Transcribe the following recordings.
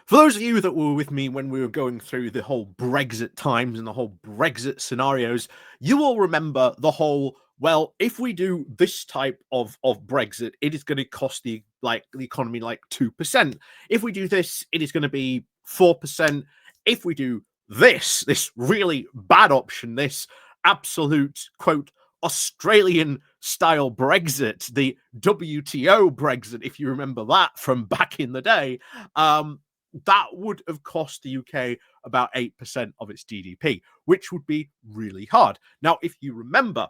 For those of you that were with me when we were going through the whole Brexit times and the whole Brexit scenarios, you will remember the whole, well, if we do this type of Brexit, it is going to cost the economy like 2%. If we do this, it is going to be 4%. If we do this really bad option, this absolute quote Australian style Brexit, the WTO Brexit, if you remember that from back in the day, that would have cost the UK about 8% of its GDP, which would be really hard. Now, if you remember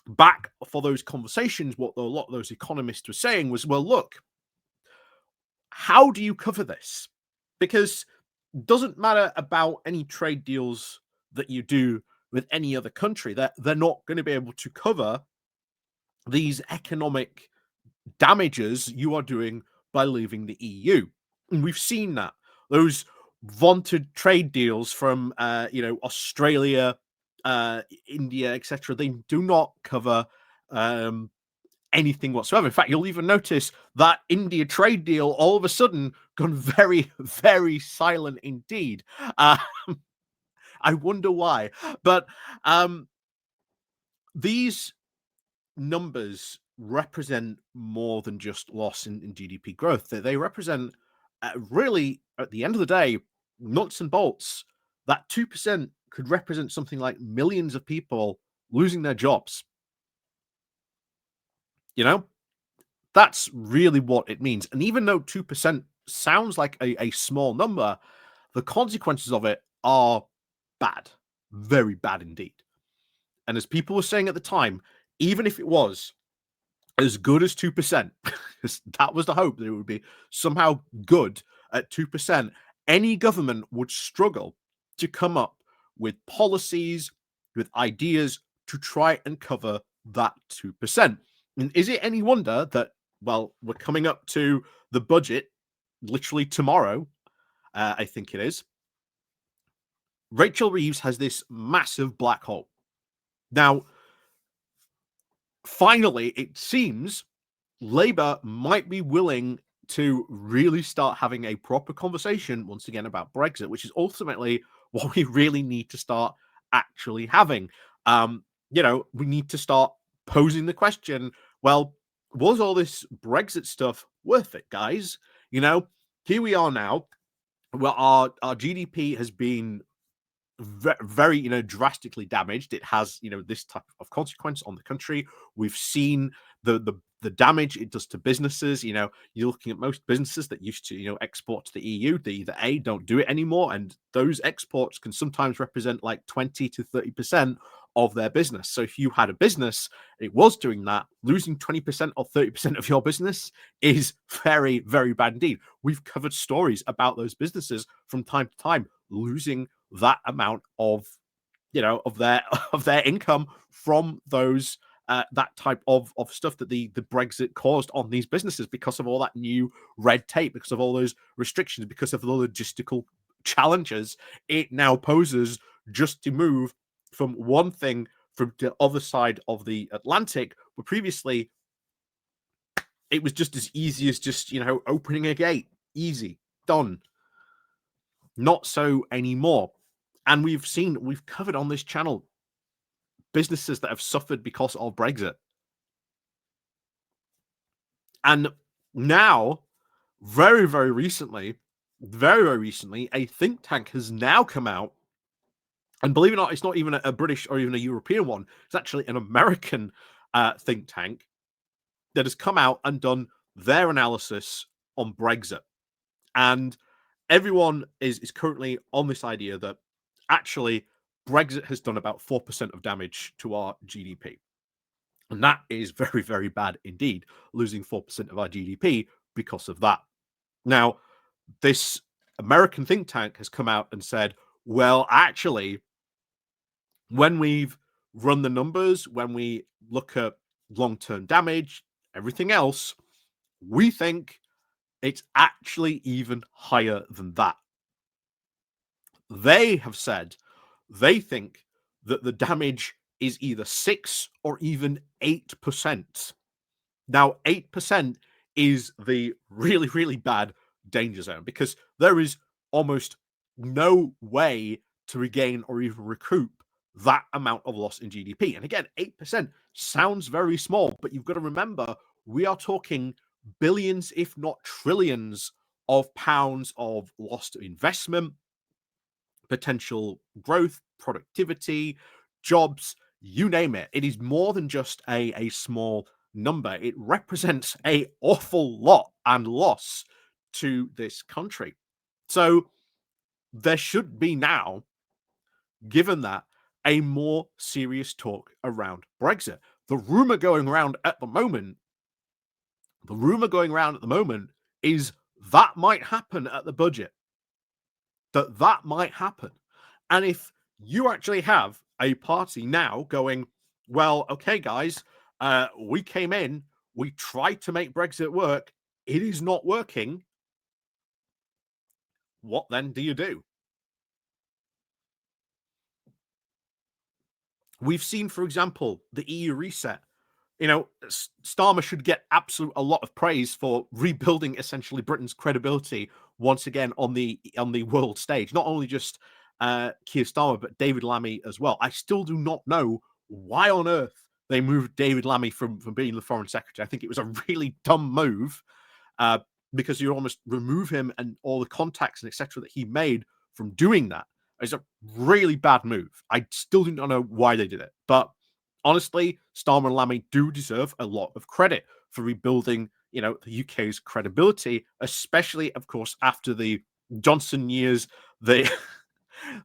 back for those conversations, what a lot of those economists were saying was, well, look, how do you cover this? Because it doesn't matter about any trade deals that you do with any other country, they're not going to be able to cover these economic damages you are doing by leaving the EU. And we've seen that. Those vaunted trade deals from Australia, India, etc., they do not cover anything whatsoever. In fact, you'll even notice that India trade deal all of a sudden gone very, very silent indeed. I wonder why. But these numbers represent more than just loss in GDP growth. They represent really, at the end of the day, nuts and bolts. That 2% could represent something like millions of people losing their jobs. You know, that's really what it means. And even though 2% sounds like a small number, the consequences of it are bad, very bad indeed. And as people were saying at the time, even if it was as good as 2%, because that was the hope that it would be somehow good at 2%, any government would struggle to come up with policies, with ideas to try and cover that 2%. And is it any wonder that, well, we're coming up to the budget literally tomorrow, I think it is. Rachel Reeves has this massive black hole. Now, finally, it seems Labour might be willing to really start having a proper conversation once again about Brexit, which is ultimately what we really need to start actually having. We need to start posing the question, well, was all this Brexit stuff worth it, guys? Here we are now. Well, our GDP has been very drastically damaged. It has this type of consequence on the country. We've seen the damage it does to businesses. You're looking at most businesses that used to export to the EU. They either A, don't do it anymore, and those exports can sometimes represent like 20 to 30% of their business. So if you had a business, it was doing that, losing 20% or 30% of your business is very, very bad indeed. We've covered stories about those businesses from time to time losing that amount of their income from those that type of stuff that the Brexit caused on these businesses because of all that new red tape, because of all those restrictions, because of the logistical challenges it now poses just to move from one thing from the other side of the Atlantic, where previously it was just as easy as just opening a gate. Easy, done. Not so anymore. And we've covered on this channel businesses that have suffered because of Brexit. And now, very, very recently, a think tank has now come out. And believe it or not, it's not even a British or even a European one. It's actually an American think tank that has come out and done their analysis on Brexit. And everyone is currently on this idea that actually Brexit has done about 4% of damage to our GDP. And that is very, very bad indeed, losing 4% of our GDP because of that. Now, this American think tank has come out and said, well, actually, when we've run the numbers, when we look at long-term damage, everything else, we think it's actually even higher than that. They have said they think that the damage is either 6 or even 8%. Now, 8% is the really, really bad danger zone because there is almost no way to regain or even recoup that amount of loss in GDP. And again, 8% sounds very small, but you've got to remember we are talking billions, if not trillions, of pounds of lost investment, potential growth, productivity, jobs, you name it. It is more than just a small number. It represents an awful lot and loss to this country. So there should be now, given that, a more serious talk around Brexit. The rumor going around at the moment is that might happen at the budget. That might happen. And if you actually have a party now going, well, okay, guys, we came in, we tried to make Brexit work, it is not working. What then do you do? We've seen, for example, the EU reset. You know, Starmer should get a lot of praise for rebuilding essentially Britain's credibility once again on the world stage. Not only just Keir Starmer, but David Lammy as well. I still do not know why on earth they moved David Lammy from being the foreign secretary. I think it was a really dumb move because you almost remove him and all the contacts and etc. that he made from doing that. It's a really bad move. I still do not know why they did it, but honestly, Starmer and Lammy do deserve a lot of credit for rebuilding, you know, the UK's credibility, especially, of course, after the Johnson years, the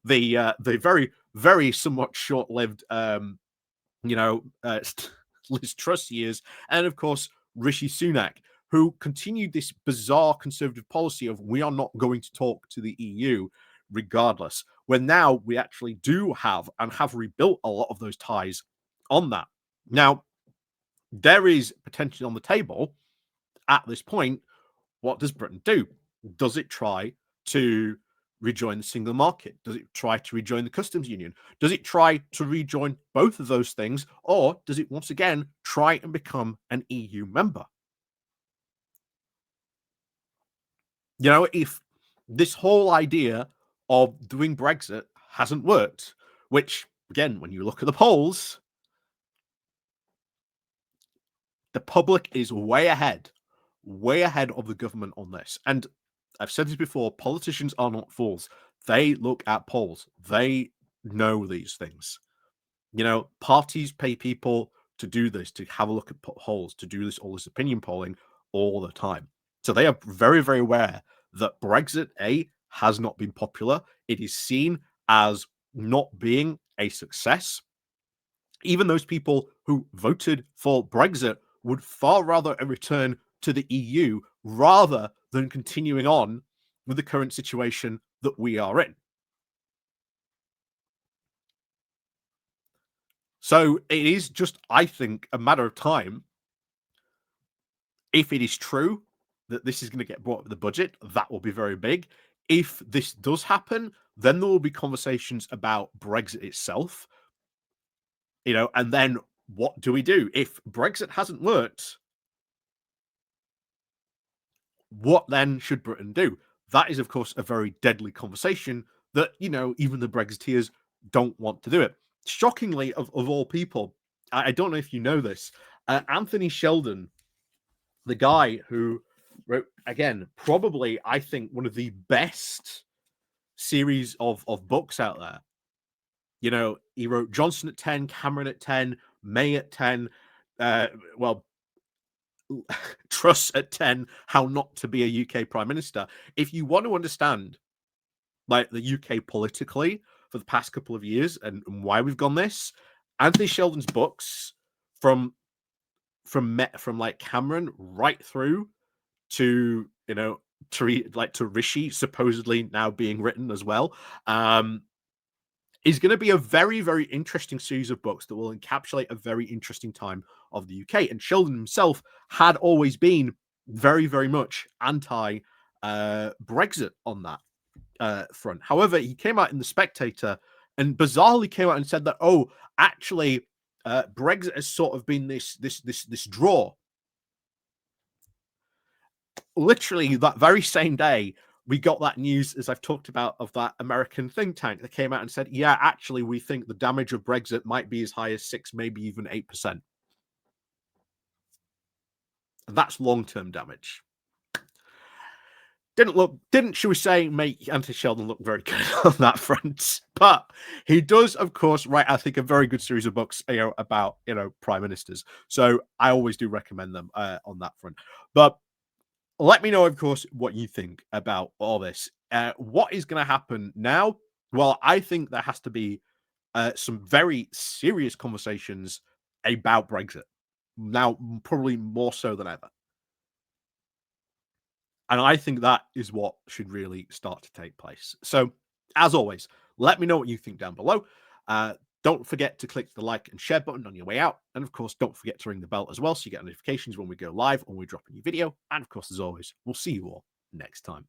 the very, very somewhat short-lived, you know, Liz Truss years, and of course Rishi Sunak, who continued this bizarre conservative policy of we are not going to talk to the EU regardless. When now we actually do have and have rebuilt a lot of those ties on that. Now, there is potentially on the table at this point. What does Britain do? Does it try to rejoin the single market? Does it try to rejoin the customs union? Does it try to rejoin both of those things? Or does it once again try and become an EU member? You know, if this whole idea of doing Brexit hasn't worked, which again, when you look at the polls, the public is way ahead of the government on this. And I've said this before, politicians are not fools. They look at polls. They know these things. You know, parties pay people to do this, to have a look at polls, to do all this opinion polling all the time. So they are very, very aware that Brexit, has not been popular. It is seen as not being a success. Even those people who voted for Brexit would far rather a return to the EU rather than continuing on with the current situation that we are in. So it is just, I think, a matter of time. If it is true that this is going to get brought up with the budget, that will be very big. If this does happen, then there will be conversations about Brexit itself, you know, and then what do we do? If Brexit hasn't worked, what then should Britain do? That is, of course, a very deadly conversation that, you know, even the Brexiteers don't want to do it. Shockingly, of all people, I don't know if you know this, Anthony Sheldon, the guy who wrote, again, probably, I think, one of the best series of books out there. You know, he wrote Johnson at 10, Cameron at 10, May at 10, well, Truss at 10, How Not to Be a UK Prime Minister. If you want to understand, like, the UK politically for the past couple of years and why we've gone this, Anthony Sheldon's books from like Cameron right through to, you know, to Rishi supposedly now being written as well, is going to be a very, very interesting series of books that will encapsulate a very interesting time of the UK. And Sheldon himself had always been very, very much anti Brexit on that front. However, he came out in The Spectator and bizarrely came out and said that, oh, actually, Brexit has sort of been this draw. literally that very same day, we got that news, as I've talked about, of that American think tank that came out and said, yeah, actually, we think the damage of Brexit might be as high as 6, maybe even 8%. And that's long-term damage. Didn't, shall we say, make Anthony Sheldon look very good on that front. But he does, of course, write, I think, a very good series of books, about, prime ministers. So I always do recommend them on that front. But let me know, of course, what you think about all this. What is going to happen now? Well, I think there has to be some very serious conversations about Brexit now, probably more so than ever. And I think that is what should really start to take place. So, as always, let me know what you think down below. Don't forget to click the like and share button on your way out. And of course, don't forget to ring the bell as well so you get notifications when we go live or we drop a new video. And of course, as always, we'll see you all next time.